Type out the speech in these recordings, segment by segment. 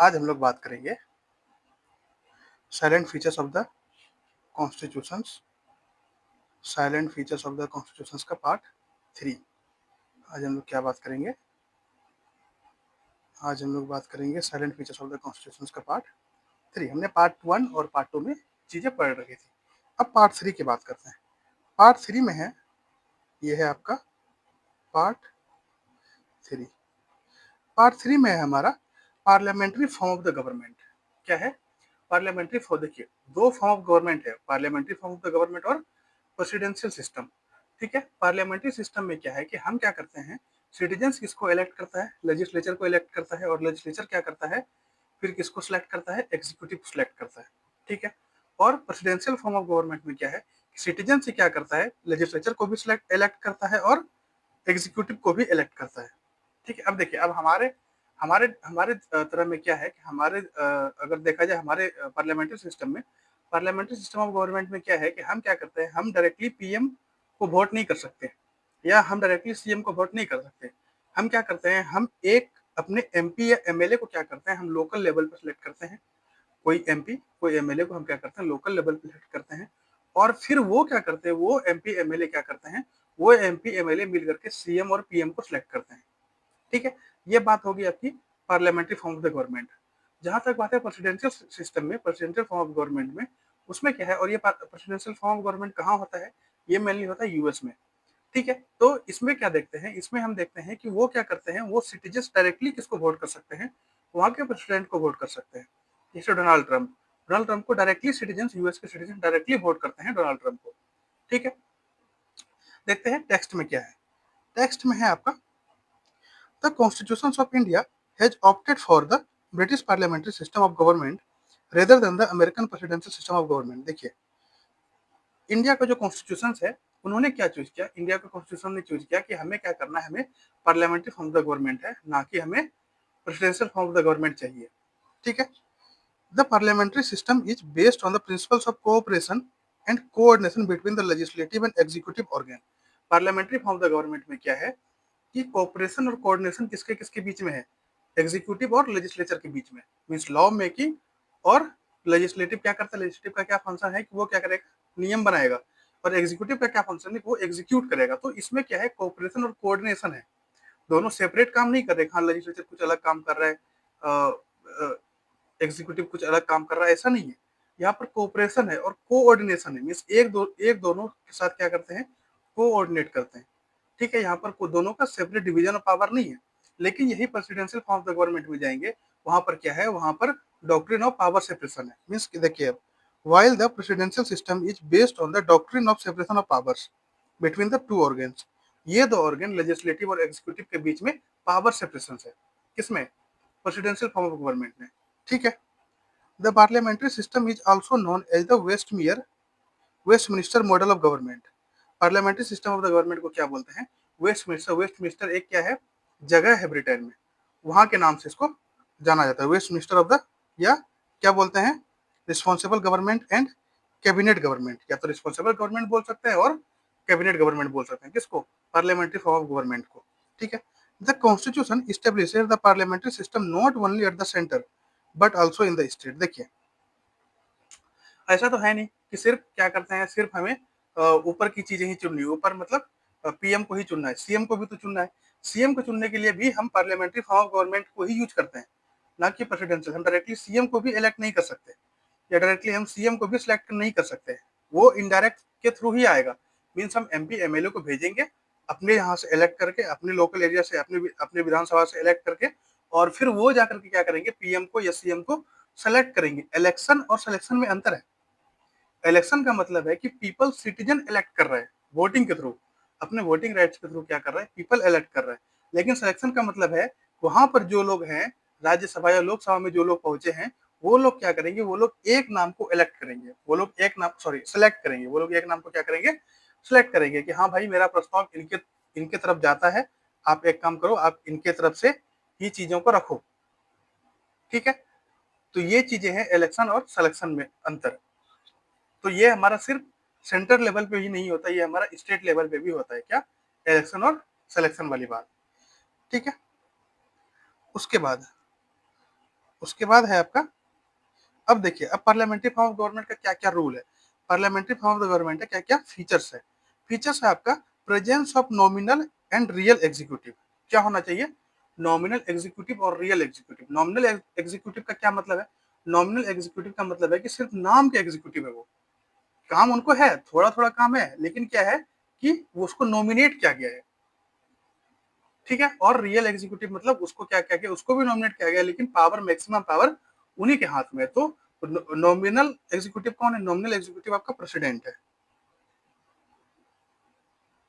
आज हम लोग बात करेंगे salient features of the constitutions salient features of the constitutions का पार्ट 3। आज हम लोग क्या बात करेंगे? आज हम लोग बात करेंगे salient features of the constitutions का पार्ट 3। हमने पार्ट 1 और पार्ट 2 में चीज़ें पढ़ रखी थी। अब पार्ट 3 की बात करते हैं। पार्ट 3 में है, ये है आपका पार्ट 3। पार्ट 3 में है हमारा parliamentary form of the government. क्या है? Parliamentary form. देखिए, दो फॉर्म ऑफ गवर्नमेंट है, parliamentary form of the government और प्रेसिडेंशियल सिस्टम। ठीक है। पार्लियामेंट्री सिस्टम में क्या है कि हम क्या करते हैं, सिटीजन्स किसको इलेक्ट करता है, लेजिस्लेचर को इलेक्ट करता है, और लेजिस्लेचर क्या करता है, फिर किसको सिलेक्ट करता है, एग्जीक्यूटिव को सिलेक्ट करता है। ठीक है। और प्रेसिडेंशियल फॉर्म ऑफ गवर्नमेंट में क्या है, सिटीजन से क्या करता है, लेजिस्लेचर को भी सिलेक्ट इलेक्ट करता है और एग्जीक्यूटिव को भी इलेक्ट करता है। ठीक है। अब देखिए, अब हमारे हमारे हमारे तरह में क्या है कि हमारे अगर देखा जाए हमारे पार्लियामेंट्री सिस्टम में, पार्लियामेंट्री सिस्टम ऑफ गवर्नमेंट में क्या है कि हम क्या करते हैं, हम डायरेक्टली पीएम को वोट नहीं कर सकते, या हम डायरेक्टली सीएम को वोट नहीं कर सकते। हम क्या करते हैं, हम एक अपने एमपी या एमएलए को क्या करते हैं, हम लोकल लेवल पर सिलेक्ट करते हैं। कोई एमपी कोई एमएलए को हम क्या करते हैं, लोकल लेवल पर सिलेक्ट करते हैं। और फिर वो क्या करते हैं, वो एमपी एमएलए क्या करते हैं, वो एमपी एमएलए मिल करके सीएम और पीएम को सिलेक्ट करते हैं। ठीक है। ये बात होगी आपकी parliamentary form of the government. जहां तक बात है प्रेसिडेंशियल सिस्टम में, प्रेसिडेंशियल फॉर्म ऑफ गवर्नमेंट में, उसमें क्या है, और ये प्रेसिडेंशियल फॉर्म ऑफ गवर्नमेंट कहाँ होता है, ये मेनली होता है यूएस में। ठीक है। तो इसमें क्या देखते हैं, इसमें हम देखते हैं कि वो क्या करते हैं, वो सिटीजन डायरेक्टली किसको वोट कर सकते हैं, वहां के प्रेसिडेंट को वोट कर सकते हैं। जैसे डोनाल्ड ट्रंप को डायरेक्टली सिटीजन, यूएस के सिटीजन डायरेक्टली वोट करते हैं डोनाल्ड ट्रंप को। ठीक है। देखते हैं टेक्स्ट में क्या है। टेक्स्ट में है आपका, The Constitution of India has opted for the British parliamentary system of government rather than the American presidential system of government। देखिए, इंडिया का जो कॉन्स्टिट्यूशन है, उन्होंने क्या चूज किया, इंडिया का कॉन्स्टिट्यूशन ने चूज किया कि हमें क्या करना है, हमें parliamentary form of the government है, ना कि हमें presidential form of the government चाहिए। ठीक है। The parliamentary system is based on the principles of cooperation and coordination between the legislative and executive organ. Parliamentary form of the government में क्या है कि कोऑपरेशन और कोऑर्डिनेशन किसके किसके बीच में है, एग्जीक्यूटिव और लेजिस्लेचर के बीच में। मींस लॉ मेकिंग और लेजिस्लेटिव क्या करता है, लेजिस्लेटिव का क्या फंक्शन है कि वो क्या करेगा, नियम बनाएगा, और एग्जीक्यूटिव का क्या फंक्शन है, वो एग्जीक्यूट करेगा। तो इसमें क्या है, कोऑपरेशन और कोऑर्डिनेशन है। दोनों सेपरेट काम नहीं कर रहे, हाँ लेजिस्लेचर कुछ अलग काम कर रहा है, एग्जीक्यूटिव कुछ अलग काम कर रहा है, ऐसा नहीं है। यहाँ पर कोऑपरेशन है और कोऑर्डिनेशन है। मींस एक दोनों के साथ क्या करते हैं, कोऑर्डिनेट करते हैं। ठीक है। यहाँ पर दोनों का सेपरेट डिवीजन ऑफ पावर नहीं है। लेकिन यही presidential form of the government में जाएंगे, वहां पर क्या है, वहां पर डॉक्ट्रिन ऑफ पावर सेपरेशन है। मींस देखिए, while the presidential system is based on the doctrine of separation of powers between the two organs। ये दो ऑर्गन लेजिस्लेटिव और एग्जीक्यूटिव के बीच में पावर सेपरेशन है। किसमें? प्रेसिडेंशियल फॉर्म ऑफ गवर्नमेंट में। ठीक है। The parliamentary system is also known as the Westminster model of government. Parliamentary system of the government को क्या बोलते हैं? वेस्टमिनिस्टर। वेस्टमिनिस्टर एक क्या है, जगह है ब्रिटेन में, वहां के नाम से इसको जाना जाता है, वेस्टमिनिस्टर ऑफ द, या क्या बोलते हैं, responsible government and cabinet government. या तो रिस्पॉन्सिबल गवर्नमेंट बोल सकते हैं और कैबिनेट गवर्नमेंट बोल सकते हैं। किसको? पार्लियामेंट्री फॉर्म ऑफ गवर्नमेंट को। ठीक है। The constitution establishes the parliamentary system not only at the centre but also in the state. देखिए, ऐसा तो है नहीं कि सिर्फ क्या करते हैं, सिर्फ हमें ऊपर की चीजें ही चुननी है। ऊपर मतलब पीएम को ही चुनना है, सीएम को भी तो चुनना है। सीएम को चुनने के लिए भी हम पार्लियामेंट्री फॉर्म ऑफ गवर्नमेंट को ही यूज करते हैं, ना कि प्रेसिडेंशियल। हम डायरेक्टली सीएम को भी इलेक्ट नहीं कर सकते, या डायरेक्टली हम सीएम को भी सिलेक्ट नहीं कर सकते। वो इनडायरेक्ट के थ्रू ही आएगा। मीन्स हम एमपी एमएलए को भेजेंगे अपने यहाँ से इलेक्ट करके, अपने लोकल एरिया से, अपने अपने विधानसभा से इलेक्ट करके, और फिर वो जाकर के क्या करेंगे, पीएम को या सीएम को सेलेक्ट करेंगे। इलेक्शन और सिलेक्शन में अंतर है। इलेक्शन का मतलब है कि पीपल, सिटीजन इलेक्ट कर रहे हैं वोटिंग के थ्रू, अपने वोटिंग राइट्स के थ्रू क्या कर रहे हैं, पीपल इलेक्ट कर रहे हैं। लेकिन सिलेक्शन का मतलब है वहां पर जो लोग हैं, राज्यसभा या लोकसभा में जो लोग पहुंचे हैं, वो लोग क्या करेंगे, वो लोग एक नाम को इलेक्ट करेंगे, वो लोग एक नाम, सॉरी, सिलेक्ट करेंगे। वो लोग एक नाम को क्या करेंगे, सिलेक्ट करेंगे कि हाँ भाई, मेरा प्रस्ताव इनके इनके तरफ जाता है, आप एक काम करो, आप इनके तरफ से ही चीजों को रखो। ठीक है। तो ये चीजें हैं इलेक्शन और सिलेक्शन में अंतर। तो ये हमारा सिर्फ सेंटर लेवल पे ही नहीं होता, ये हमारा स्टेट लेवल पे भी होता है। क्या? इलेक्शन और सिलेक्शन वाली बात। ठीक है। उसके बाद उसके बाद है आपका, अब देखिए अब पार्लियामेंट्री फॉर्म ऑफ गवर्नमेंट का क्या क्या रूल है, parliamentary form of the government का क्या क्या फीचर्स है। फीचर्स है आपका presence of nominal and real executive. क्या होना चाहिए, नॉमिनल एग्जीक्यूटिव और रियल एग्जीक्यूटिव। नॉमिनल एग्जीक्यूटिव का क्या मतलब है, नॉमिनल एग्जीक्यूटिव का मतलब है कि सिर्फ नाम के एग्जीक्यूटिव है, वो काम उनको है, थोड़ा थोड़ा काम है, लेकिन क्या है कि वो उसको नॉमिनेट किया गया है, ठीक है। और रियल एग्जीक्यूटिव मतलब उसको क्या किया गया, उसको भी नॉमिनेट किया गया, लेकिन पावर मैक्सिमम पावर उन्हीं के हाथ में है। तो नॉमिनल एग्जीक्यूटिव कौन है, नॉमिनल एग्जीक्यूटिव आपका प्रेसिडेंट है।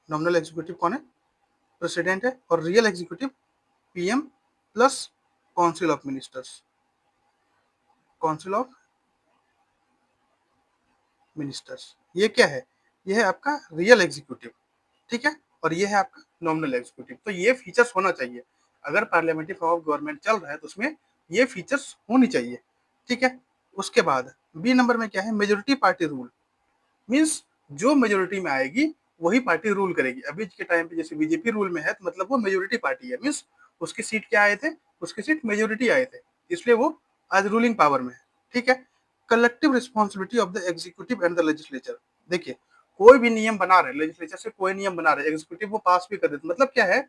नॉमिनल एग्जीक्यूटिव कौन है, प्रेसिडेंट है। और real executive PM plus council of ministers, council of ministers. ये क्या है, ये है आपका रियल एग्जीक्यूटिव, ठीक है। और ये है आपका नॉमिनल एग्जीक्यूटिव। तो ये फीचर्स होना चाहिए, अगर पार्लियामेंट्री फॉर्म ऑफ गवर्नमेंट चल रहा है तो उसमें ये फीचर्स होनी चाहिए, ठीक है। उसके बाद बी नंबर में क्या है, मेजोरिटी पार्टी रूल। मीन्स जो मेजोरिटी में आएगी वही पार्टी रूल करेगी। अभी के टाइम पे जैसे बीजेपी रूल में है तो मतलब वो मेजोरिटी पार्टी है, मीन्स उसकी सीट क्या आए थे, उसकी सीट मेजोरिटी आए थे, इसलिए वो आज रूलिंग पावर में है, ठीक है। Collective responsibility of the executive and the legislature. देखिए कोई भी नियम बना रहे, लेजिस्लेचर से कोई नियम बना रहे, एग्जीक्यूटिव वो पास भी कर देते, मतलब क्या है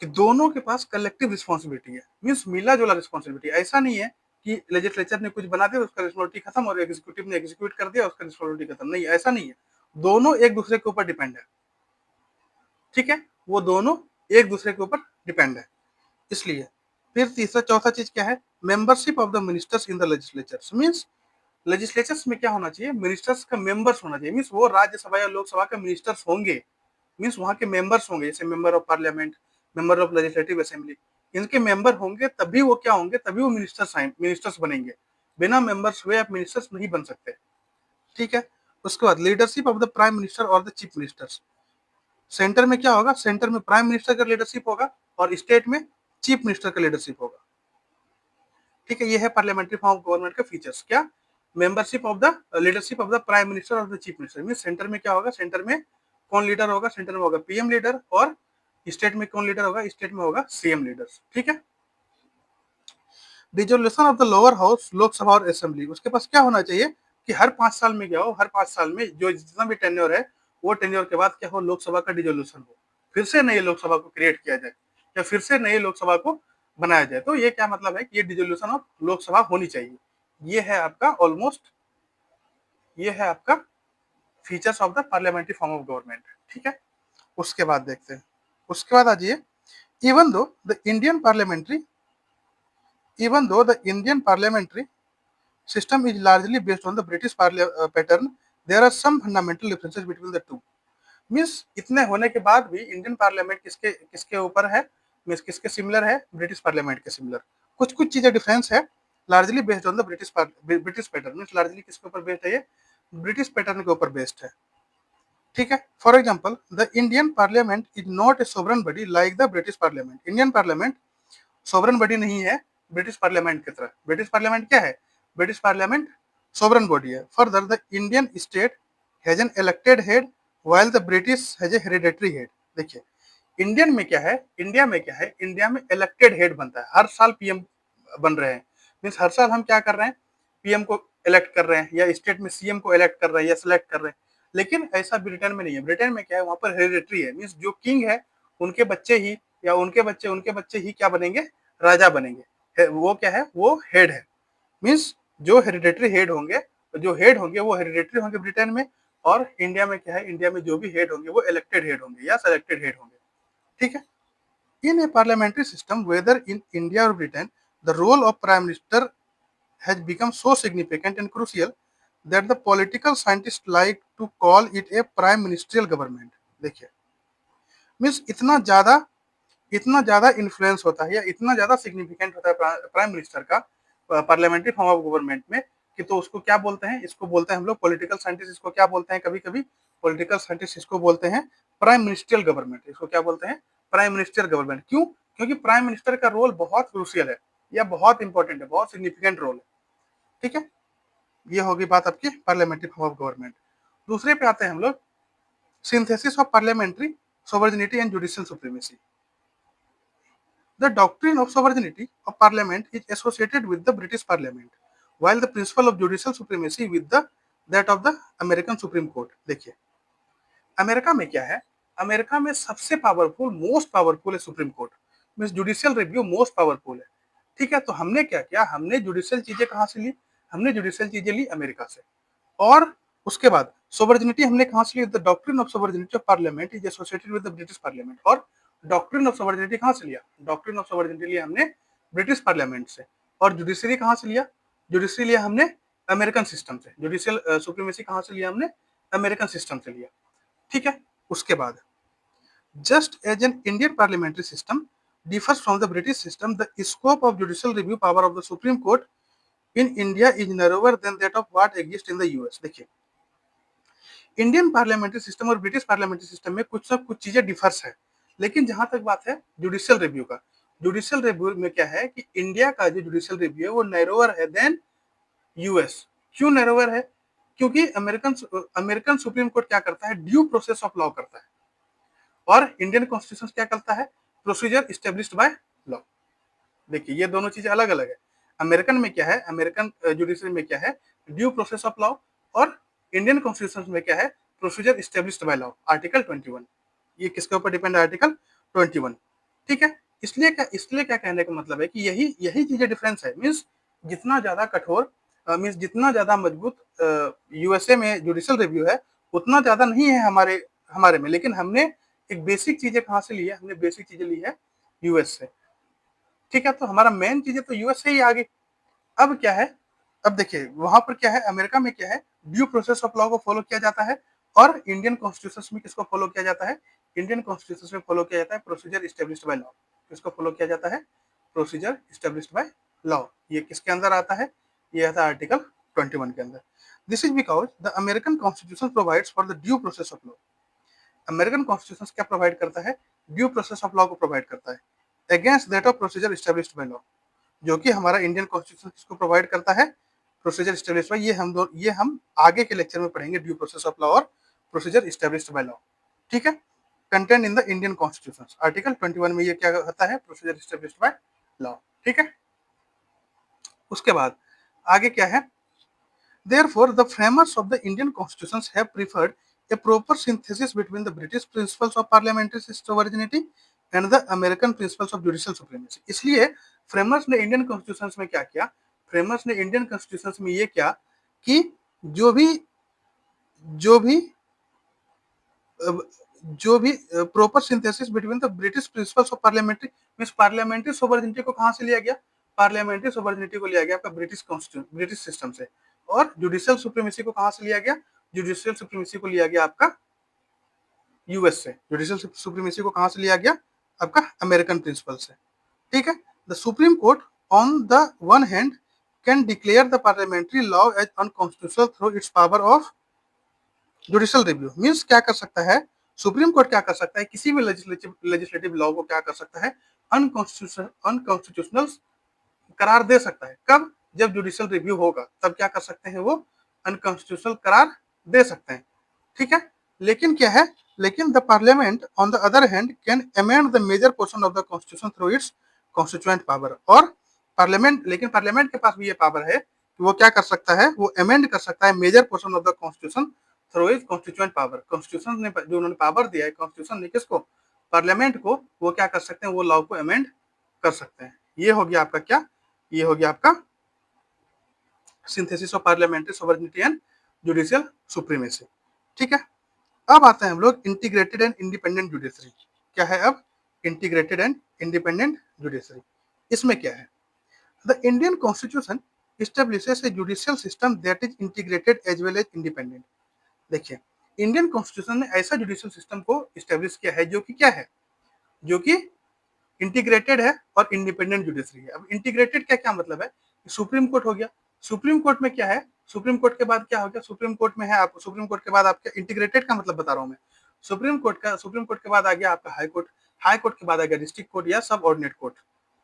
कि दोनों के पास कलेक्टिव रिस्पॉन्सिबिलिटी है, मीन्स मिला जुला रिस्पॉन्सिबिलिटी। ऐसा नहीं है कि लेजिस्लेचर ने कुछ बना दिया उसका रिस्पॉन्सिबिलिटी खत्म और एग्जीक्यूटिव ने एग्जीक्यूट कर दिया उसका रिस्पॉन्सिबिलिटी खत्म, नहीं ऐसा नहीं है। दोनों एक दूसरे के ऊपर डिपेंड है, ठीक है, वो दोनों एक दूसरे के ऊपर डिपेंड है, इसलिए। फिर तीसरा चौथा चीज क्या है, membership of the ministers in the legislature. Means legislatures में क्या होना चाहिए, मिनिस्टर्स का मेंबर्स होना चाहिए, मीन्स वो राज्यसभा या लोकसभा के मिनिस्टर्स होंगे, मीन्स वहां के मेंबर्स होंगे, जैसे member of parliament, member of legislative assembly, इनके मेंबर होंगे तभी वो क्या होंगे, तभी वो मिनिस्टर्स बनेंगे। बिना मेंबर्स हुए आप मिनिस्टर्स नहीं बन सकते, ठीक है। उसके बाद leadership of the prime minister और द चीफ मिनिस्टर्स। सेंटर में क्या होगा, सेंटर में प्राइम मिनिस्टर का लीडरशिप होगा और स्टेट में चीफ मिनिस्टर का लीडरशिप होगा, ठीक है। ये है पार्लियामेंट्री फॉर्म ऑफ गवर्नमेंट का फीचर्स। क्या, membership of the leadership of the prime minister और the chief minister. Mean centre में क्या होगा, सेंटर में कौन लीडर होगा, सेंटर में होगा पीएम लीडर, और स्टेट में कौन लीडर होगा, स्टेट में होगा सीएम लीडर, ठीक है। Resolution of the lower house, Lok Sabha और असेंबली, उसके पास क्या होना चाहिए कि हर 5 साल में क्या हो, हर 5 साल में जो जितना भी टेन्योर है वो टेन्योर के बाद क्या हो, लोकसभा का डिजोल्यूशन हो, फिर से नई लोकसभा को क्रिएट किया जाए या फिर से नई लोकसभा को बनाया जाए। तो ये क्या मतलब है कि ये डिजोल्यूशन ऑफ लोकसभा होनी चाहिए। ये है आपका ऑलमोस्ट, ये है आपका features of the parliamentary form of government, ठीक है। उसके बाद देखते हैं, उसके बाद आ जाइए, even though the Indian parliamentary, even though the Indian parliamentary system is largely based on the British pattern, there are some fundamental differences between the two. Means इतने होने के बाद भी इंडियन पार्लियामेंट किसके किसके ऊपर है, मीन्स किसके सिमिलर है, ब्रिटिश पार्लियामेंट के सिमिलर। कुछ कुछ चीजें डिफरेंस है, largely based on the British pattern. Means largely किसके ऊपर बेस्ड है, ये ब्रिटिश पैटर्न के ऊपर बेस्ड है, ठीक है। For example the Indian parliament is not a sovereign body like the British parliament. Indian parliament sovereign body नहीं है ब्रिटिश पार्लियामेंट की तरह। ब्रिटिश पार्लियामेंट क्या है, ब्रिटिश पार्लियामेंट सोवरन बॉडी है। Further the Indian state has an elected head while the British has a hereditary head. देखिए Indian में क्या है, इंडिया में क्या है, इंडिया में इलेक्टेड हेड बनता है, हर साल पीएम बन रहे हैं। मीन्स हर साल हम क्या कर रहे हैं, पीएम को इलेक्ट कर रहे हैं, या स्टेट में सीएम को इलेक्ट कर रहे हैं या सिलेक्ट कर रहे हैं। लेकिन ऐसा ब्रिटेन में नहीं है। ब्रिटेन में क्या है, वहां पर हेरिडेटरी है, मीन्स जो किंग है उनके बच्चे ही या उनके बच्चे ही क्या बनेंगे, राजा बनेंगे। वो क्या है, वो हेड है। मीन्स जो हेरिडेटरी हेड होंगे, जो हेड होंगे वो हेरिडेटरी होंगे ब्रिटेन में। और इंडिया में क्या है, इंडिया में जो भी हेड होंगे वो इलेक्टेड हेड होंगे या सेलेक्टेड हेड होंगे, ठीक है। In a parliamentary system, whether in India or Britain, the role of Prime Minister has become so significant and crucial that the political scientists like to call it a prime ministerial government. देखिए means इतना ज्यादा influence होता है या इतना ज्यादा significant होता है प्राइम मिनिस्टर का पार्लियामेंट्री फॉर्म ऑफ गवर्नमेंट में, कि तो उसको क्या बोलते हैं, इसको बोलते हैं हम लोग पॉलिटिकल साइंटिस्ट, इसको क्या बोलते हैं, कभी कभी पॉलिटिकल साइंटिस्ट इसको बोलते हैं प्राइम मिनिस्ट्रियल गवर्नमेंट। इसको क्या बोलते हैं, प्राइम मिनिस्ट्रियल गवर्नमेंट। क्यों, क्योंकि प्राइम मिनिस्टर का रोल बहुत क्रूशियल है या बहुत इंपॉर्टेंट है, बहुत सिग्निफिकेंट रोल है, ठीक है। ये होगी बात आपकी पार्लियामेंट्री फॉर्म ऑफ गवर्नमेंट। दूसरे पे आते हैं हम लोग, synthesis of parliamentary sovereignty and judicial supremacy. The doctrine of sovereignty of parliament is associated with the British Parliament, while the principle of judicial supremacy with the that of the American Supreme Court. देखिए America में क्या है, America में सबसे powerful most powerful है Supreme court, means judicial review most powerful है। ठीक है, तो हमने क्या किया, हमने जुडिशियल चीजें कहाँ से ली, हमने जुडिशियल चीजें ली अमेरिका से। और उसके बाद सोवर्जिनिटी हमने कहाँ से ली, the doctrine of sovereignty of parliament is associated with the British parliament. और डॉक्ट्रिन ऑफ सोवर्जिनिटी कहाँ से लिया, डॉक्ट्रिन ऑफ सोवर्जिनिटी लिया हमने ब्रिटिश पार्लियामेंट से। और जुडिशरी कहाँ से लिया, जुडिशरी लिया हमने अमेरिकन सिस्टम से। जुडिशियल सुप्रीमेसी कहाँ से लिया हमने, अमेरिकन सिस्टम से लिया। ठीक है, उसके बाद just as an Indian parliamentary system differs from the British system, the scope of judicial review power of the Supreme Court in India is narrower than that of what exists in the US। देखिए Indian parliamentary system और British parliamentary system में कुछ सब कुछ चीजें differs है, लेकिन जहां तक बात है जुडिशियल रिव्यू का, जुडिशियल रिव्यू में क्या है कि इंडिया का जो जुडिशियल रिव्यू है वो नैरोवर है देन यूएस। क्यों नैरोवर है, क्योंकि अमेरिकन अमेरिकन सुप्रीम कोर्ट क्या करता है, ड्यू प्रोसेस ऑफ लॉ करता है, और इंडियन कॉन्स्टिट्यूशन क्या करता है, प्रोसीजर स्टेब्लिश्ड बाय लॉ। देखिए ये दोनों चीजें अलग अलग है। अमेरिकन में क्या है, अमेरिकन जुडिशरी में क्या है, ड्यू प्रोसेस ऑफ लॉ, और इंडियन कॉन्स्टिट्यूशन में क्या है, procedure established by law, article 21। ये किसके ऊपर डिपेंड है, आर्टिकल 21। ठीक है, इसलिए क्या कहने का मतलब है कि यही यही चीजें डिफरेंस है। मीन्स जितना ज्यादा कठोर मीन्स जितना ज्यादा मजबूत यूएसए में जुडिशियल रिव्यू है उतना ज्यादा नहीं है हमारे हमारे में, लेकिन हमने एक बेसिक चीजें कहाँ से ली है, हमने बेसिक चीजें ली है यूएस से। ठीक है, तो हमारा मेन चीजें तो यूएस से ही आ गई। अब क्या है, अब देखिए वहां पर क्या है, अमेरिका में क्या है, ड्यू प्रोसेस ऑफ लॉ को फॉलो किया जाता है, और इंडियन कॉन्स्टिट्यूशन में किसको फॉलो किया जाता है, इंडियन कॉन्स्टिट्यूशन में फॉलो किया जाता है प्रोसीजर स्टेब्लिश्ड बाय लॉ। किसको फॉलो किया जाता है, प्रोसीजर स्टेब्लिश्ड बाय लॉ। ये किसके अंदर आता है, ये आता है आर्टिकल 21 के अंदर। This is because the American constitution provides for the due process of law. American constitution क्या प्रोवाइड करता है, ड्यू प्रोसेस ऑफ लॉ को प्रोवाइड करता है against that of procedure established by law. जो कि हमारा इंडियन कॉन्स्टिट्यूशन किसको प्रोवाइड करता है, प्रोसीजर स्टेब्लिश्ड बाय। ये हम आगे के लेक्चर में पढ़ेंगे, ड्यू प्रोसेस ऑफ लॉ और प्रोसीजर स्टेब्लिश्ड बाय लॉ। ठीक है, content in the Indian constitution, article 21 में ये क्या होता है, प्रोसीजर स्टेब्लिश्ड बाय लॉ। ठीक है, उसके बाद आगे क्या है, Therefore, the framers of the Indian constitutions have preferred a proper synthesis between the British principles of parliamentary sovereignty and the American principles of judicial supremacy। इसलिए फ्रेमर्स ने Indian constitutions में क्या किया, फ्रेमर्स ने इंडियन कॉन्स्टिट्यूशंस में ये किया कि जो भी जो भी जो भी proper synthesis between the British principles of parliamentary, means parliamentary sovereignty को कहां से लिया गया, पार्लियामेंट्री सोवरेनिटी को लिया गया आपका ब्रिटिश कॉन्स्टिट्यूशन ब्रिटिश सिस्टम से। और जुडिशियल सुप्रीमेसी को कहां से लिया गया, जुडिशियल सुप्रीमेसी को लिया गया आपका यूएस से। जुडिशियल सुप्रीमेसी को कहां से लिया गया, आपका अमेरिकन प्रिंसिपल से। ठीक है, the supreme Court on the one hand can declare the parliamentary law as unconstitutional through its power of judicial review. Means क्या कर सकता है, सुप्रीम कोर्ट क्या कर सकता है, किसी भी लेजिस्लेटिव लॉ को क्या कर सकता है, अनकॉन्स्टिट्यूशनल करार दे सकता है। कब, जब जुडिशियल रिव्यू होगा तब क्या कर सकते हैं, वो अनकॉन्स्टिट्यूशनल करार दे सकते हैं। ठीक है, लेकिन क्या है, लेकिन the parliament on the other hand can amend the major portion of the constitution through its constituent power. और पार्लियामेंट, लेकिन पार्लियामेंट के पास भी ये पावर है कि वो क्या कर सकता है, वो अमेंड कर सकता है major portion of the constitution through is constituent power. Constitution ने जो उन्होंने पावर दिया है, कॉन्स्टिट्यूशन ने किसको, पार्लियामेंट को, वो क्या कर सकते हैं, वो लॉ को अमेंड कर सकते हैं। ये हो गया आपका क्या, ये हो गया आपका synthesis of parliamentary sovereignty and judicial supremacy. ठीक है, अब आते हैं हम लोग इंटीग्रेटेड एंड इंडिपेंडेंट जुडिशरी। क्या है अब, इंटीग्रेटेड एंड इंडिपेंडेंट जुडिशरी। इसमें क्या है, the Indian constitution establishes a judicial system that is integrated as well as independent। देखिए इंडियन कॉन्स्टिट्यूशन ने ऐसा जुडिशियल सिस्टम को स्टेब्लिश किया है जो कि क्या है, जो कि इंटीग्रेटेड है और इंडिपेंडेंट जुडिशरी है। अब इंटीग्रेटेड क्या क्या मतलब है, सुप्रीम कोर्ट हो गया, सुप्रीम कोर्ट में क्या है, सुप्रीम कोर्ट के बाद क्या हो गया, सुप्रीम कोर्ट में है आप, सुप्रीम कोर्ट के बाद आपका इंटीग्रेटेड का मतलब बता रहा हूं मैं, सुप्रीम कोर्ट के बाद आ गया आपका हाई कोर्ट, हाई कोर्ट के बाद आ गया डिस्ट्रिक्ट कोर्ट या सब ऑर्डिनेट कोर्ट।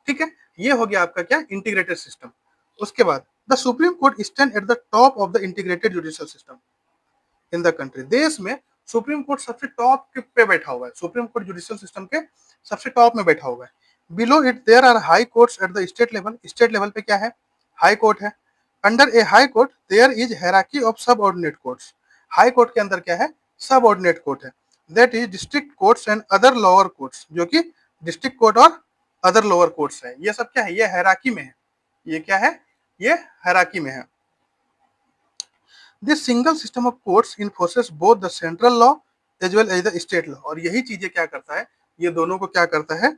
ठीक है, ये हो गया आपका क्या, इंटीग्रेटेड सिस्टम। उसके बाद the supreme court stand at the top of the integrated judicial system in the country. देश में सुप्रीम कोर्ट सबसे टॉप पे बैठा हुआ है, सुप्रीम कोर्ट जुडिशियल सिस्टम के सबसे टॉप में बैठा हुआ है। Below it there are high courts at the state level, state level पे क्या है, हाई कोर्ट है। Under a high court there is hierarchy of subordinate courts, high court के अंदर क्या है, सबऑर्डिनेट कोर्ट है। That is district courts and other lower courts, जो कि डिस्ट्रिक्ट कोर्ट और अदर लोअर कोर्ट्स है। ये सब क्या है, ये हायरार्की में है, ये क्या है, ये हायरार्की में है। This single system of courts enforces both the central law as well as the state law, और यही चीजें क्या करता है, ये दोनों को क्या करता है,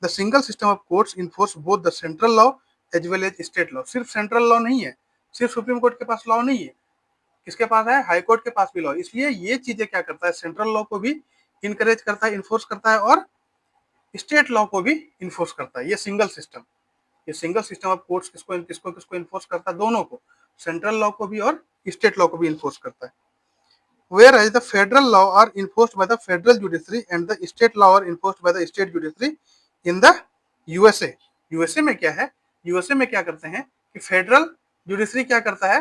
the single system of courts enforce both the central law as well as state law. सिर्फ सेंट्रल लॉ नहीं है, सिर्फ सुप्रीम कोर्ट के पास लॉ नहीं है, किसके पास है, हाई कोर्ट के पास भी लॉ। इसलिए ये चीजें क्या करता है, सेंट्रल लॉ को भी इनकरेज करता है, इन्फोर्स करता है, और स्टेट लॉ को भी इन्फोर्स करता है। ये सिंगल सिस्टम ऑफ कोर्ट्स किसको किसको किसको इन्फोर्स करता है, दोनों को, सेंट्रल लॉ को भी और स्टेट लॉ को भी इन्फोर्स करता है। Whereas the federal law are enforced by the federal judiciary and the state law are enforced by the state judiciary in the USA। USA में क्या है, यूएसए में क्या करते हैं कि फेडरल जुडिशरी क्या करता है,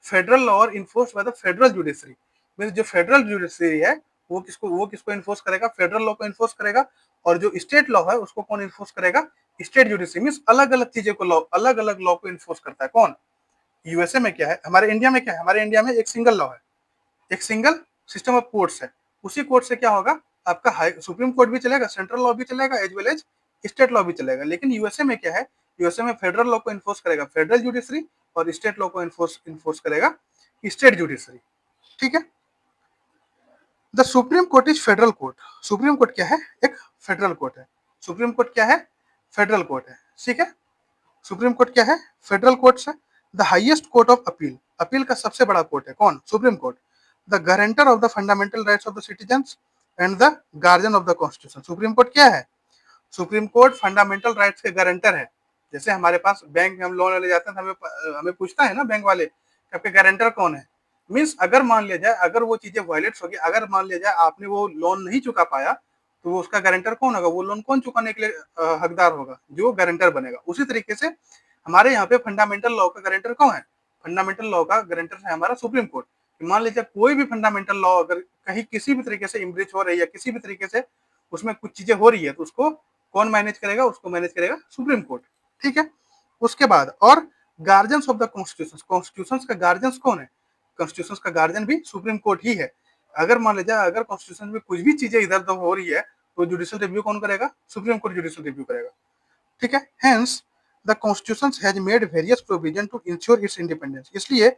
फेडरल लॉ और enforce by the federal judiciary. Means जो फेडरल जुडिशरी है वो किसको इन्फोर्स करेगा, फेडरल लॉ को इन्फोर्स करेगा, और जो स्टेट लॉ है उसको कौन इन्फोर्स करेगा, स्टेट जुडिशरी। मींस अलग अलग चीजों को लॉ, अलग अलग लॉ को इन्फोर्स करता है कौन, यूएसए में क्या है। हमारे इंडिया में क्या है, हमारे इंडिया में एक सिंगल लॉ है, एक सिंगल सिस्टम ऑफ कोर्ट्स है। उसी कोर्ट से क्या होगा, आपका हाई सुप्रीम कोर्ट भी चलेगा, सेंट्रल लॉ भी चलेगा, as well as state law भी चलेगा। लेकिन यूएसए में क्या है, यूएसए में फेडरल लॉ को इन्फोर्स करेगा फेडरल जुडिशरी, और स्टेट लॉ को इन्फोर्स करेगा स्टेट जुडिशरी। ठीक है। The supreme Court is federal court, Supreme Court क्या है, एक फेडरल कोर्ट है। सुप्रीम कोर्ट क्या है, फेडरल कोर्ट है। ठीक है, सुप्रीम कोर्ट क्या है, फेडरल कोर्ट है। The highest court of appeal, appeal का सबसे बड़ा कोर्ट है कौन, supreme court. The guarantor of the fundamental rights of the citizens and the guardian of the constitution. Supreme Court क्या है, सुप्रीम कोर्ट फंडामेंटल राइट्स के guarantor है। जैसे हमारे पास बैंक में हम लोन ले जाते हैं, हमें हमें पूछता है ना बैंक वाले कि आपके गारंटर कौन है। मीन्स अगर मान लिया जाए, अगर वो चीजें वायलेट्स होगी, अगर मान लिया जाए आपने वो लोन नहीं चुका पाया, तो वो उसका गारंटर कौन होगा, वो लोन कौन चुकाने के लिए हकदार होगा, जो गारंटर बनेगा। उसी तरीके से हमारे यहाँ पे फंडामेंटल लॉ का गारंटर कौन है, फंडामेंटल लॉ का गारंटर है हमारा सुप्रीम कोर्ट। मान लीजिए कोई भी फंडामेंटल लॉ अगर कहीं किसी भी तरीके से इम्ब्रिच हो रही है, किसी भी तरीके से उसमें कुछ चीजें हो रही है, तो उसको कौन मैनेज करेगा, उसको मैनेज करेगा सुप्रीम कोर्ट। ठीक है। उसके बाद और guardians of the constitution, constitution का गार्जियंस कौन है, कॉन्स्टिट्यूशन का गार्जियन भी सुप्रीम कोर्ट ही है। अगर मान लीजिए अगर कॉन्स्टिट्यूशन में कुछ भी चीजें इधर उधर हो रही है, तो जुडिशियल रिव्यू कौन करेगा, सुप्रीम कोर्ट जुडिशियल रिव्यू करेगा। ठीक है। Hence the constitution has made various provision to ensure its independence. इसलिए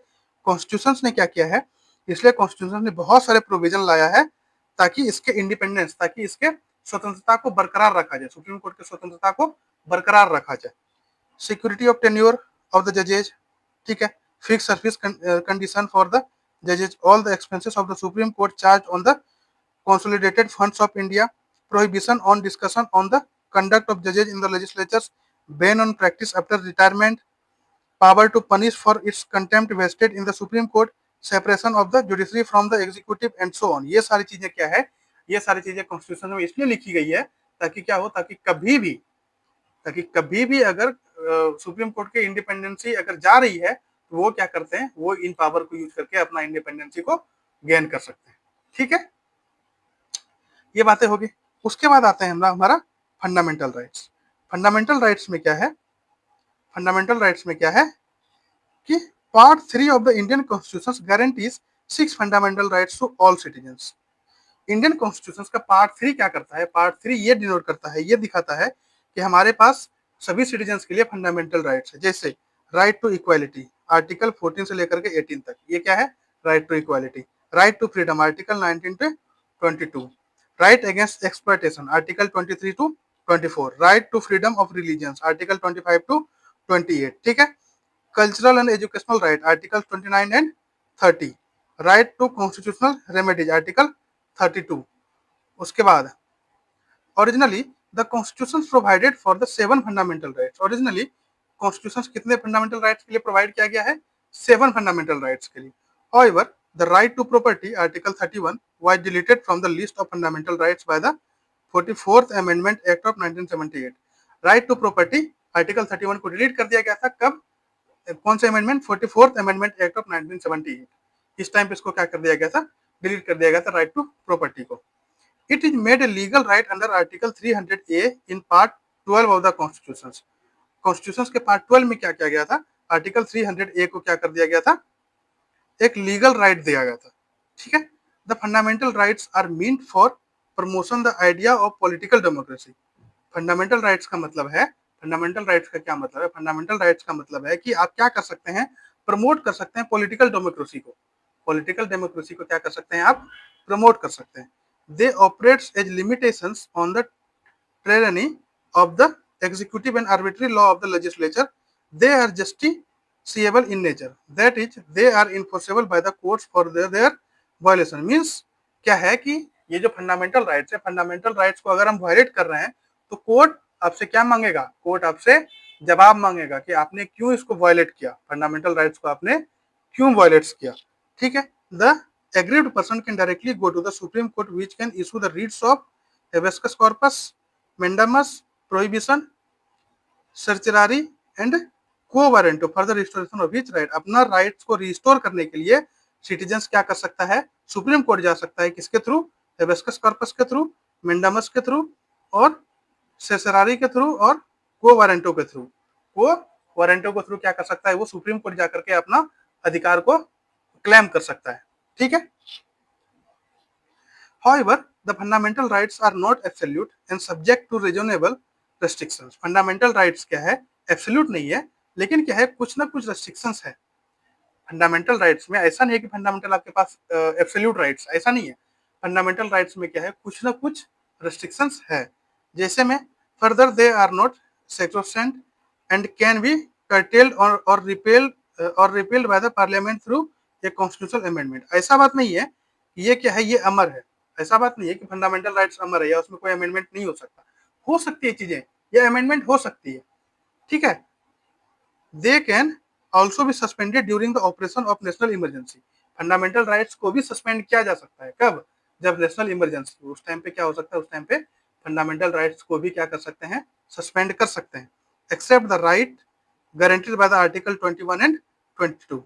कॉन्स्टिट्यूशन ने क्या किया है, इसलिए कॉन्स्टिट्यूशन ने बहुत सारे प्रोविजन लाया है ताकि इसके इंडिपेंडेंस, ताकि इसके स्वतंत्रता को बरकरार रखा जाए, सुप्रीम कोर्ट की स्वतंत्रता को बरकरार रखा जाए। Security of tenure of the जजेज, ठीक है, fix service condition for the जजेज, all the expenses of the supreme court charge on the consolidated funds of India, prohibition on discussion on the conduct of judges in the legislatures, ban on practice after retirement, power to punish for its contempt vested in the Supreme Court, separation of the judiciary from the executive and so on। ये सारी चीजें क्या है, ये सारी चीजें constitution में इसलिए लिखी गई है ताकि क्या हो, ताकि कभी भी अगर सुप्रीम कोर्ट की इंडिपेंडेंसी अगर जा रही है, तो वो क्या करते हैं, वो इन पावर को यूज करके अपना इंडिपेंडेंसी को गेन कर सकते हैं। ठीक है, ये बातें होगी। उसके बाद आते हैं हमारा फंडामेंटल राइट्स। फंडामेंटल राइट्स में क्या है, फंडामेंटल राइट्स में क्या है कि part 3 of the Indian constitution guarantees 6 fundamental rights to all citizens. Indian constitution का पार्ट 3 क्या करता है, पार्ट 3 ये डिनोट करता है, ये दिखाता है कि हमारे पास सभी सिटीजन्स के लिए फंडामेंटल राइट्स है। जैसे राइट टू इक्वालिटी, आर्टिकल 14 से लेकर के 18 तक, ये क्या है, right to equality. Right to freedom, article 19 to 22। Right against exploitation, article 23 to 24। Right to freedom of religions, article 25 to 28। ठीक है। Cultural and educational right, article 29 and 30। Right to constitutional remedies, article 32। उसके बाद originally the constitution provided for the 7 fundamental rights. Originally constitution कितने fundamental rights के लिए provide किया गया है, 7 फंडामेंटल राइट्स के लिए। However, the right to property, Article 31, was deleted from the list of fundamental rights by the 44th Amendment Act of 1978। Right to property, Article 31 को delete कर दिया गया था, कब, कौन सा amendment, 44th Amendment Act of 1978। इस टाइम पे इसको क्या कर दिया गया था, डिलीट कर दिया गया था, राइट टू प्रॉपर्टी को। It is made a legal right under Article 300A in Part 12 of the constitution. Constitution के पार्ट 12 में क्या किया गया था, आर्टिकल 300A को क्या कर दिया गया था, एक लीगल राइट दिया गया था। ठीक है, the fundamental rights are meant for promotion the idea of political democracy. Fundamental rights का मतलब है, फंडामेंटल राइट्स का क्या मतलब है, फंडामेंटल राइट्स का मतलब है कि आप क्या कर सकते हैं, प्रमोट कर सकते हैं पॉलिटिकल डेमोक्रेसी को। पॉलिटिकल डेमोक्रेसी को क्या कर सकते हैं आप, प्रमोट कर सकते हैं। They operates as limitations on the tyranny of the executive and arbitrary law of the legislature. They are justiciable in nature, that is they are enforceable by the courts for their violation। Means क्या है कि ये जो fundamental rights है, fundamental rights को अगर हम violet कर रहे हैं तो कोर्ट आपसे क्या मांगेगा, कोर्ट आपसे जवाब मांगेगा कि आपने क्यों इसको वायलेट किया, फंडामेंटल राइट्स को आपने क्यों वायलेट किया। ठीक है, the aggrieved person can directly go to the Supreme Court which can issue the writs of habeas corpus, mandamus, prohibition, certiorari and को warrant for the restoration of his right. अपना rights को restore करने के लिए citizen क्या कर सकता है, सुप्रीम कोर्ट जा सकता है, किसके थ्रू, हेबेस्कस कॉर्पस के थ्रू, मेंडामस के थ्रू और सेसरारी के थ्रू और को वारंटो के थ्रू। को वारंटो के थ्रू क्या कर सकता है, वो सुप्रीम कोर्ट जाकर के अपना अधिकार को क्लेम कर सकता है। ठीक है, however the fundamental rights are not absolute and subject to reasonable restrictions। Fundamental rights क्या है, एब्सोल्यूट नहीं है, लेकिन क्या है, कुछ ना कुछ रेस्ट्रिक्शंस है। फंडामेंटल राइट्स में ऐसा नहीं है कि फंडामेंटल आपके पास एब्सोल्यूट राइट्स, ऐसा नहीं है। फंडामेंटल राइट्स में क्या है, कुछ ना कुछ रेस्ट्रिक्शंस है। जैसे में further they are not sacrosanct and can be curtailed और repealed by the parliament through a constitutional amendment. ऐसा बात नहीं है ये क्या है, ये अमर है। ऐसा बात नहीं है कि फंडामेंटल राइट्स अमर है या उसमें कोई अमेंडमेंट नहीं हो सकता, हो सकती है चीजें, ये अमेंडमेंट हो सकती है। ठीक है, दे कैन ऑल्सो भी suspended during the operation of national emergency. Fundamental rights को भी सस्पेंड किया जा सकता है, कब, जब नेशनल इमरजेंसी, उस टाइम पे क्या हो सकता है, उस टाइम पे फंडामेंटल राइट्स को भी क्या कर सकते हैं, सस्पेंड कर सकते हैं। Except the right guaranteed by the article 21 and 22।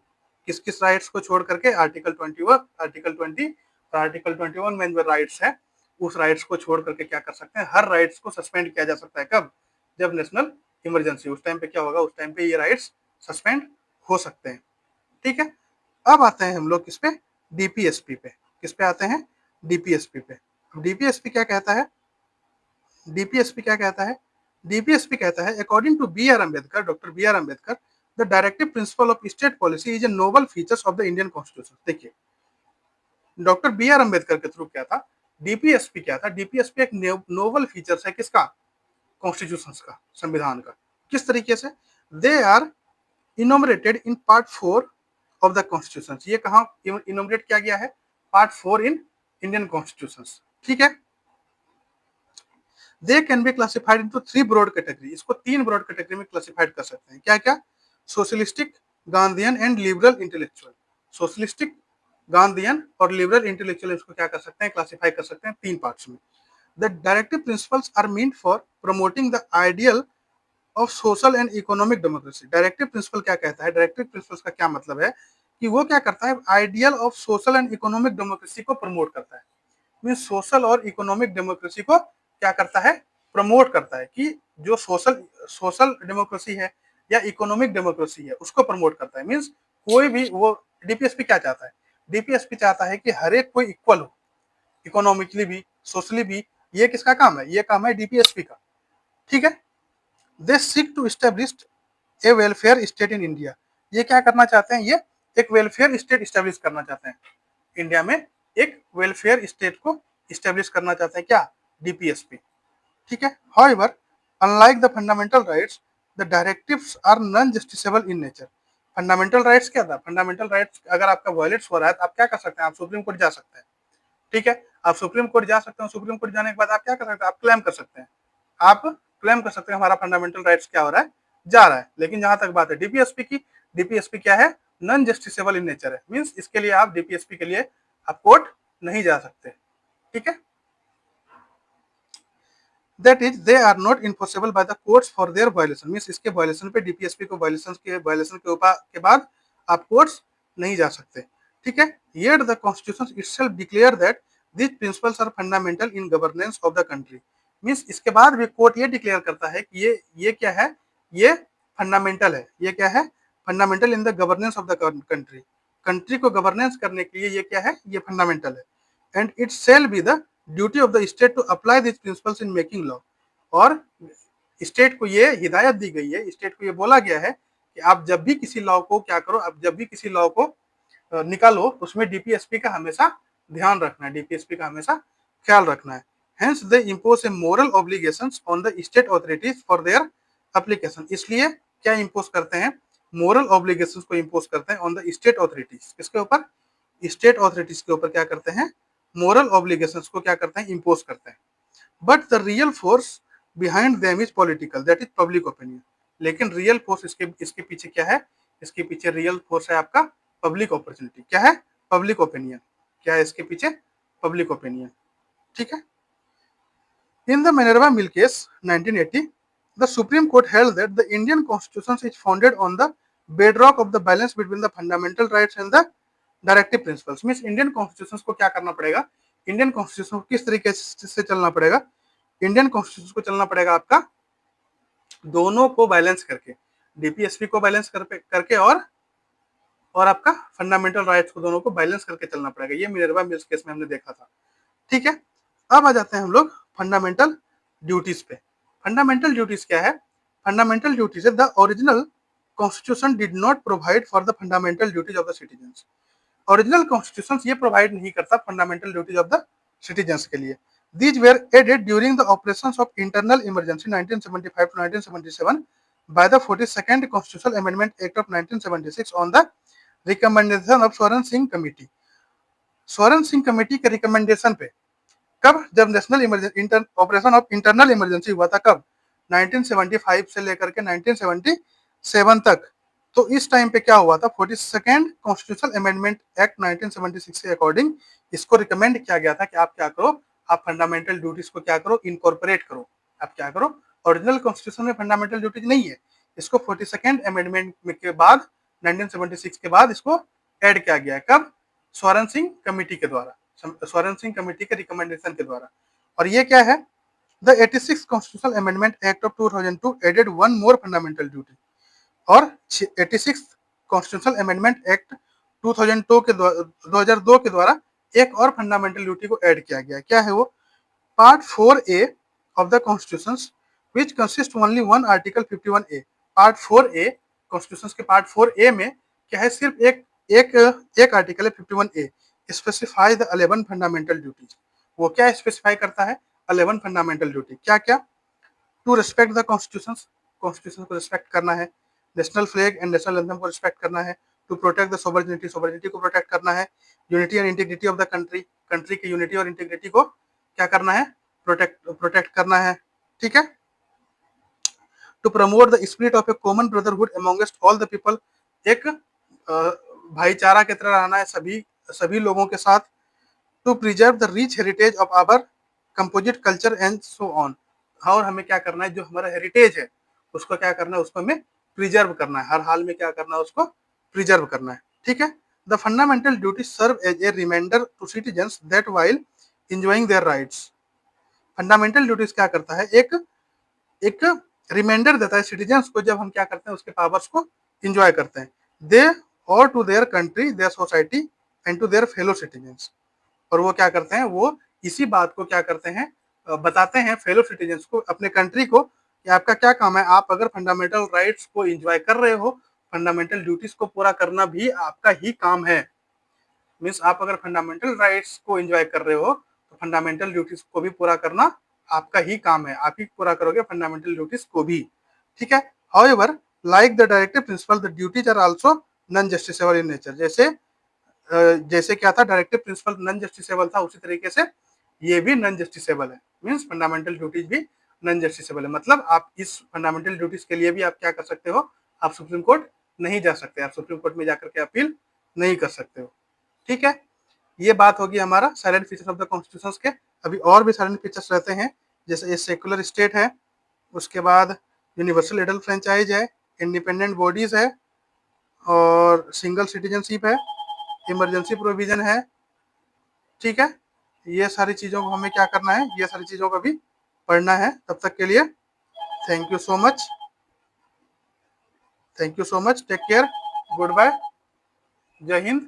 किस किस राइट्स को छोड़ करके, आर्टिकल 21, आर्टिकल 20 और आर्टिकल 21 में जो राइट्स है, उस राइट्स को छोड़ करके क्या कर सकते हैं, हर राइट्स को सस्पेंड किया जा सकता है, कब, जब नेशनल इमरजेंसी। उस टाइम पे क्या होगा, उस टाइम पे ये राइट्स सस्पेंड हो सकते हैं। ठीक है, अब आते हैं हम लोग किस पे, डीपीएसपी पे। किस पे आते हैं, डीपीएसपी पे। डीपीएसपी क्या कहता है, डीपीएसपी क्या कहता है, डीपीएसपी कहता है according to B R Ambedkar, doctor B R Ambedkar, the directive principle of state policy is a noble features of the Indian constitution. देखिए, डॉक्टर बी आर अम्बेडकर के थ्रू क्या था, डीपीएसपी क्या था, डीपीएसपी एक नोबल फीचर्स है किसका, कॉन्स्टिट्यूशन का, संविधान का। किस तरीके से, they are enumerated in part 4 of the constitution. ये कहाँ इनोमरेट किया गया है, पार्ट 4 इन इंडियन कॉन्स्टिट्यूशन। ठीक है, they can be classified into 3 broad category. इसको 3 ब्रॉड कैटेगरी में क्लासिफाइड कर सकते हैं, क्या क्या, socialistic, Gandhian and liberal intellectual. Socialistic, Gandhian और लिबरल इंटेलेक्चुअल, इसको क्या कर सकते हैं, क्लासिफाई कर सकते हैं 3 पार्ट्स में। The directive principles are meant for promoting the ideal of social and economic democracy. Directive principle क्या कहता है, डायरेक्टिव प्रिंसिपल्स का क्या मतलब है कि वो क्या करता है, ideal of social and economic democracy को प्रमोट करता है। मीन सोशल और इकोनॉमिक डेमोक्रेसी को क्या करता है, प्रमोट करता है, कि जो सोशल सोशल डेमोक्रेसी है या इकोनॉमिक डेमोक्रेसी है उसको प्रमोट करता है। मीन्स कोई भी, वो डीपीएसपी क्या चाहता है, डीपीएसपी चाहता है कि हर एक कोई इक्वल हो, इकोनॉमिकली भी, सोशली भी। ये किसका काम है, ये काम है डीपीएसपी का। ठीक है, they seek to establish a welfare state in India. ये क्या करना चाहते हैं, ये एक वेलफेयर स्टेट स्टेब्लिश करना चाहते हैं इंडिया में, एक वेलफेयर स्टेट को स्टेब्लिश करना चाहते हैं, क्या, डीपीएसपी। ठीक है, however unlike the fundamental rights, the directives are non justiciable in nature. Fundamental rights क्या था, फंडामेंटल राइट्स अगर आपका वायलेट्स हो रहा है तो आप क्या कर सकते हैं, आप सुप्रीम कोर्ट जा सकते हैं। ठीक है, आप सुप्रीम कोर्ट जा सकते हैं, सुप्रीम कोर्ट जाने के बाद आप क्या कर सकते हैं, आप क्लेम कर सकते हैं, आप क्लेम कर सकते हैं हमारा फंडामेंटल राइट्स क्या हो रहा है, जा रहा है। लेकिन जहां तक बात है डीपीएसपी की, डीपीएसपी क्या है, नॉन जस्टिसेबल इन नेचर है। मींस इसके लिए आप डीपीएसपी के लिए आप कोर्ट नहीं जा सकते। ठीक है, that is they are not enforceable by the courts for their violation. Means इसके वायलेशन पे, डीपीएसपी को वायलेशन के बाद आप कोर्ट्स नहीं जा सकते। ठीक है, yet the constitution itself declare that these principles are fundamental in governance of the country। Means इसके बाद भी कोर्ट ये डिक्लेयर करता है कि ये क्या है, ये फंडामेंटल है। ये क्या है, fundamental in the governance of the country. Country को गवर्नेंस करने के लिए ये क्या है, ये फंडामेंटल है। And it shall be the duty of the state to apply this principles in making law. और स्टेट को ये हिदायत दी गई है, स्टेट को ये बोला गया है कि आप जब भी किसी लॉ को क्या करो, आप जब भी किसी लॉ को निकालो, उसमें डीपीएसपी का हमेशा ध्यान रखना है, डीपीएसपी का हमेशा ख्याल रखना है। Hence they impose a moral obligations on the state authorities for their application। इसलिए क्या इम्पोज करते हैं, मोरल ऑब्लिगेशंस को इम्पोज करते हैं ऑन द स्टेट ऑथोरिटीज। किसके ऊपर, स्टेट ऑथोरिटीज के ऊपर क्या करते हैं, मोरल ऑब्लिगेशंस को क्या करते हैं, इम्पोज करते हैं। But the real force behind them is political, that is public opinion. लेकिन रियल फोर्स इसके पीछे क्या है, इसके पीछे रियल फोर्स है आपका पब्लिक अपॉर्चुनिटी। क्या है, पब्लिक ओपिनियन। क्या है इसके पीछे, पब्लिक ओपिनियन। ठीक है। In the Minerva Mill case 1980, the Supreme Court held that the Indian Constitution is founded on the bedrock of the balance between the fundamental rights and the directive principles। Means Indian constitution को क्या करना पड़ेगा, Indian constitution को किस तरीके से चलना पड़ेगा, इंडियन कॉन्स्टिट्यूशन को चलना पड़ेगा आपका दोनों को बैलेंस करके, डीपीएसपी को बैलेंस करके और आपका फंडामेंटल राइट्स को, दोनों को बैलेंस करके चलना पड़ेगा। ये मिनर्वा मिल्स केस में हमने देखा था। ठीक है। अब आ जाते हैं हम लोग फंडामेंटल ड्यूटीज पे। फंडामेंटल ड्यूटीज क्या है, फंडामेंटल ड्यूटीज है the original constitution did not provide for the fundamental duties of the citizens. Original constitution ये प्रोवाइड नहीं करता fundamental duties of the citizens के लिए। These were added during the operations of internal emergency 1975 to 1977 by the 42nd Constitutional Amendment Act of 1976 on the recommendation of Swaran Singh committee. Swaran Singh committee के recommendation पे कब, जब national emergency operation of internal emergency हुआ था, कब, 1975 से लेकर के 1977 तक। तो इस टाइम पे क्या हुआ था, 42nd कॉन्स्टिट्यूशनल अमेंडमेंट एक्ट 1976 के अकॉर्डिंग इसको रिकमेंड किया गया था कि आप क्या करो, आप फंडामेंटल ड्यूटीज को क्या करो, इनकॉर्पोरेट करो। आप क्या करो, ओरिजिनल कॉन्स्टिट्यूशन में फंडामेंटल ड्यूटीज नहीं है, इसको 42nd अमेंडमेंट के बाद 1976 के बाद इसको ऐड किया गया है। कब, स्वरण सिंह कमेटी के द्वारा, स्वरण सिंह कमेटी के रिकमेंडेशन के द्वारा। और ये क्या है, the 86 constitutional amendment act of 2002 added one more fundamental duty. और 86 कॉन्स्टिट्यूशनल अमेंडमेंट एक्ट 2002 के द्वारा एक और फंडामेंटल ड्यूटी को ऐड किया गया। क्या है वो, part 4A of the constitution which consist only one article 51A। Part 4A constitution के पार्ट 4A में क्या है, सिर्फ एक आर्टिकल है 51A, specify the 11 fundamental duties. वो क्या स्पेसिफाई करता है, 11 फंडामेंटल ड्यूटी। क्या क्या, to respect the constitution, constitution को रिस्पेक्ट करना है, national flag and national anthem को रिस्पेक्ट करना है, to protect the sovereignty, sovereignty को प्रोटेक्ट करना है, unity and integrity of the country, country की यूनिटी और इंटीग्रिटी को क्या करना है, प्रोटेक्ट करना है। ठीक है। To promote the spirit of a common brotherhood amongst all the people, एक भाईचारा की तरह रहना है सभी लोगों के साथ। To preserve the rich heritage of our composite culture and so on. और हमें क्या करना है, जो हमारा हेरिटेज है उसको क्या करना है, उसको हमें प्रिजर्व करना है, हर हाल में क्या करना है, उसको प्रिजर्व करना है। ठीक है। The fundamental duty serve as a reminder to citizens that while enjoying their rights. Fundamental duties क्या करता है, एक रिमाइंडर देता है सिटीजन्स को, जब हम क्या करते हैं उसके पावर्स को एंजॉय करते हैं। They owe to their country, their society and to their fellow citizens. और वो क्या करते हैं, वो इसी बात को क्या करते हैं, बताते हैं फेलो सिटीजन्स को, अपने कंट्री को, कि आपका क्या काम है, आप अगर फंडामेंटल राइट्स को एंजॉय कर रहे हो, फंडामेंटल ड्यूटीज को पूरा करना भी आपका ही काम है। मीन्स आप अगर फंडामेंटल राइट्स को एंजॉय कर रहे हो तो फंडामेंटल ड्यूटीज को भी पूरा करना आपका ही काम है, आप ही पूरा करोगे फंडामेंटल ड्यूटीज को भी। ठीक है। However like the directive principle the duties are also non justiciable in nature. जैसे क्या था, डायरेक्टिव प्रिंसिपल नॉन जस्टिसेबल था, उसी तरीके से ये भी नॉन जस्टिसेबल है। मीन्स फंडामेंटल ड्यूटीज भी नॉन जस्टिसेबल है। मतलब आप इस फंडामेंटल ड्यूटीज के लिए भी आप क्या कर सकते हो, आप सुप्रीम कोर्ट नहीं जा सकते, आप सुप्रीम कोर्ट में जाकर के अपील नहीं कर सकते हो। ठीक है। ये बात होगी हमारा salient features of the constitutions के। अभी और भी साइलेंट फीचर्स रहते हैं, जैसे ये सेकुलर स्टेट है, उसके बाद यूनिवर्सल एडल्ट फ्रेंचाइज है, इंडिपेंडेंट बॉडीज है, और सिंगल सिटीजनशिप है, इमरजेंसी प्रोविजन है। ठीक है। ये सारी चीज़ों को हमें क्या करना है, ये सारी चीज़ों को भी पढ़ना है। तब तक के लिए thank you so much, take care, good bye, जय हिंद।